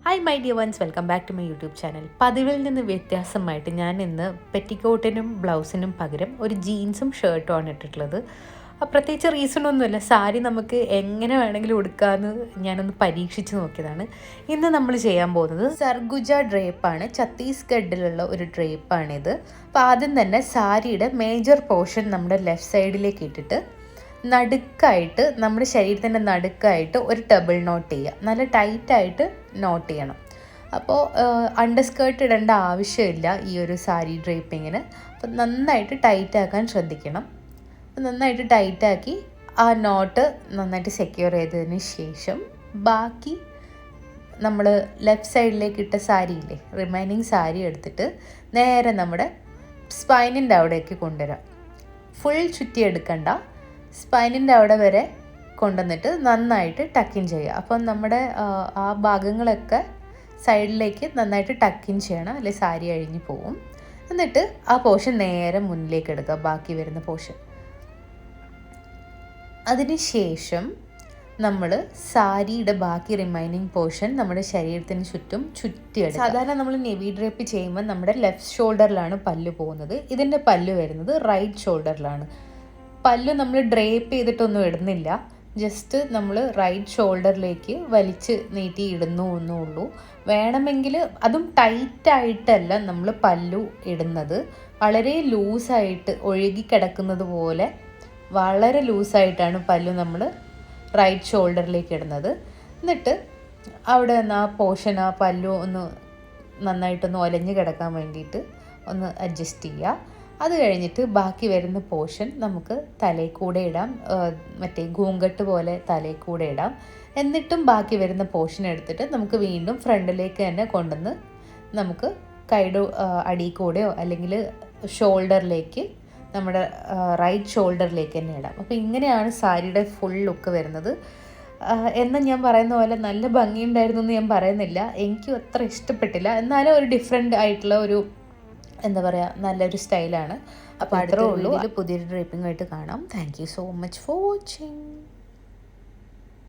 Hi my dear ones, welcome back to my YouTube channel. പതിവിൽ നിന്ന് വ്യത്യാസമായിട്ട് ഞാൻ ഇന്ന് പെറ്റിക്കോട്ടിനും ബ്ലൗസിനും പകരം ഒരു ജീൻസും ഷർട്ടും ആണ് ഇട്ടിട്ടുള്ളത്. പ്രത്യേകിച്ച് റീസണൊന്നുമില്ല, സാരി നമുക്ക് എങ്ങനെ വേണമെങ്കിലും ഉടുക്കാമെന്ന് ഞാനൊന്ന് പരീക്ഷിച്ച് നോക്കിയതാണ്. ഇന്ന് നമ്മൾ ചെയ്യാൻ പോകുന്നത് സർഗുജ ഡ്രേപ്പാണ്. ഛത്തീസ്ഗഡിലുള്ള ഒരു ഡ്രേപ്പാണിത്. അപ്പോൾ ആദ്യം തന്നെ സാരിയുടെ മേജർ പോർഷൻ നമ്മുടെ ലെഫ്റ്റ് സൈഡിലേക്ക് ഇട്ടിട്ട് നടുക്കായിട്ട് നമ്മുടെ ശരീരത്തിൻ്റെ നടുക്കായിട്ട് ഒരു ഡബിൾ നോട്ട് ചെയ്യുക. നല്ല ടൈറ്റായിട്ട് നോട്ട് ചെയ്യണം. അപ്പോൾ അണ്ടർസ്കേർട്ട് ഇടേണ്ട ആവശ്യമില്ല ഈ ഒരു സാരി ഡ്രേപ്പിങ്ങിന്. അപ്പോൾ നന്നായിട്ട് ടൈറ്റാക്കാൻ ശ്രദ്ധിക്കണം. നന്നായിട്ട് ടൈറ്റാക്കി ആ നോട്ട് നന്നായിട്ട് സെക്യൂർ ചെയ്തതിന് ശേഷം ബാക്കി നമ്മൾ ലെഫ്റ്റ് സൈഡിലേക്ക് ഇട്ട സാരിയില്ലേ, റിമൈനിങ് സാരി എടുത്തിട്ട് നേരെ നമ്മുടെ സ്പൈനിൻ്റെ അവിടേക്ക് കൊണ്ടുവരാം. ഫുൾ ചുറ്റിയെടുക്കണ്ട, സ്പൈനിൻ്റെ അവിടെ വരെ കൊണ്ടുവന്നിട്ട് നന്നായിട്ട് ടക്കിൻ ചെയ്യുക. അപ്പം നമ്മുടെ ആ ഭാഗങ്ങളൊക്കെ സൈഡിലേക്ക് നന്നായിട്ട് ടക്കിൻ ചെയ്യണം, അല്ലെങ്കിൽ സാരി അഴിഞ്ഞു പോവും. എന്നിട്ട് ആ പോർഷൻ നേരെ മുന്നിലേക്ക് എടുക്കുക, ബാക്കി വരുന്ന പോർഷൻ. അതിനുശേഷം നമ്മൾ സാരിയുടെ ബാക്കി റിമൈനിങ് പോർഷൻ നമ്മുടെ ശരീരത്തിന് ചുറ്റും ചുറ്റിയെടുക്കുക. സാധാരണ നമ്മൾ നെവി ഡ്രേപ്പ് ചെയ്യുമ്പോൾ നമ്മുടെ ലെഫ്റ്റ് ഷോൾഡറിലാണ് പല്ല് പോകുന്നത്. ഇതിൻ്റെ പല്ല് വരുന്നത് റൈറ്റ് ഷോൾഡറിലാണ്. പല്ല് നമ്മൾ ഡ്രേപ്പ് ചെയ്തിട്ടൊന്നും ഇടുന്നില്ല, ജസ്റ്റ് നമ്മൾ റൈറ്റ് ഷോൾഡറിലേക്ക് വലിച്ച് നീട്ടി ഇടുന്നു എന്നേ ഉള്ളൂ. വേണമെങ്കിൽ അതും ടൈറ്റായിട്ടല്ല നമ്മൾ പല്ലു ഇടുന്നത്, വളരെ ലൂസായിട്ട് ഒഴുകിക്കിടക്കുന്നത് പോലെ വളരെ ലൂസായിട്ടാണ് പല്ലു നമ്മൾ റൈറ്റ് ഷോൾഡറിലേക്ക് ഇടുന്നത്. എന്നിട്ട് അവിടെ നിന്ന് ആ പോർഷൻ, ആ പല്ലു ഒന്ന് നന്നായിട്ടൊന്ന് ഒലഞ്ഞ് കിടക്കാൻ വേണ്ടിയിട്ട് ഒന്ന് അഡ്ജസ്റ്റ് ചെയ്യുക. അത് കഴിഞ്ഞിട്ട് ബാക്കി വരുന്ന പോർഷൻ നമുക്ക് തലയിൽ കൂടെ ഇടാം, മറ്റേ ഗൂങ്കട്ട് പോലെ തലയിൽ കൂടെ ഇടാം. എന്നിട്ടും ബാക്കി വരുന്ന പോർഷൻ എടുത്തിട്ട് നമുക്ക് വീണ്ടും ഫ്രണ്ടിലേക്ക് തന്നെ കൊണ്ടുവന്ന് നമുക്ക് കൈയുടെ അടിയിൽ കൂടെയോ അല്ലെങ്കിൽ ഷോൾഡറിലേക്ക്, നമ്മുടെ റൈറ്റ് ഷോൾഡറിലേക്ക് തന്നെ ഇടാം. അപ്പോൾ ഇങ്ങനെയാണ് സാരിയുടെ ഫുൾ ലുക്ക് വരുന്നത്. എന്നാൽ ഞാൻ പറയുന്ന പോലെ നല്ല ഭംഗിയുണ്ടായിരുന്നു എന്ന് ഞാൻ പറയുന്നില്ല, എനിക്കും അത്ര ഇഷ്ടപ്പെട്ടില്ല. എന്നാലും ഒരു ഡിഫറെൻ്റ് ആയിട്ടുള്ള ഒരു, എന്താ പറയുക, നല്ലൊരു സ്റ്റൈലാണ്. അപ്പോൾ അത്രേ ഉള്ളൂ. പുതിയൊരു ഡ്രേപ്പിംഗ് ആയിട്ട് കാണാം. Thank you so much for watching.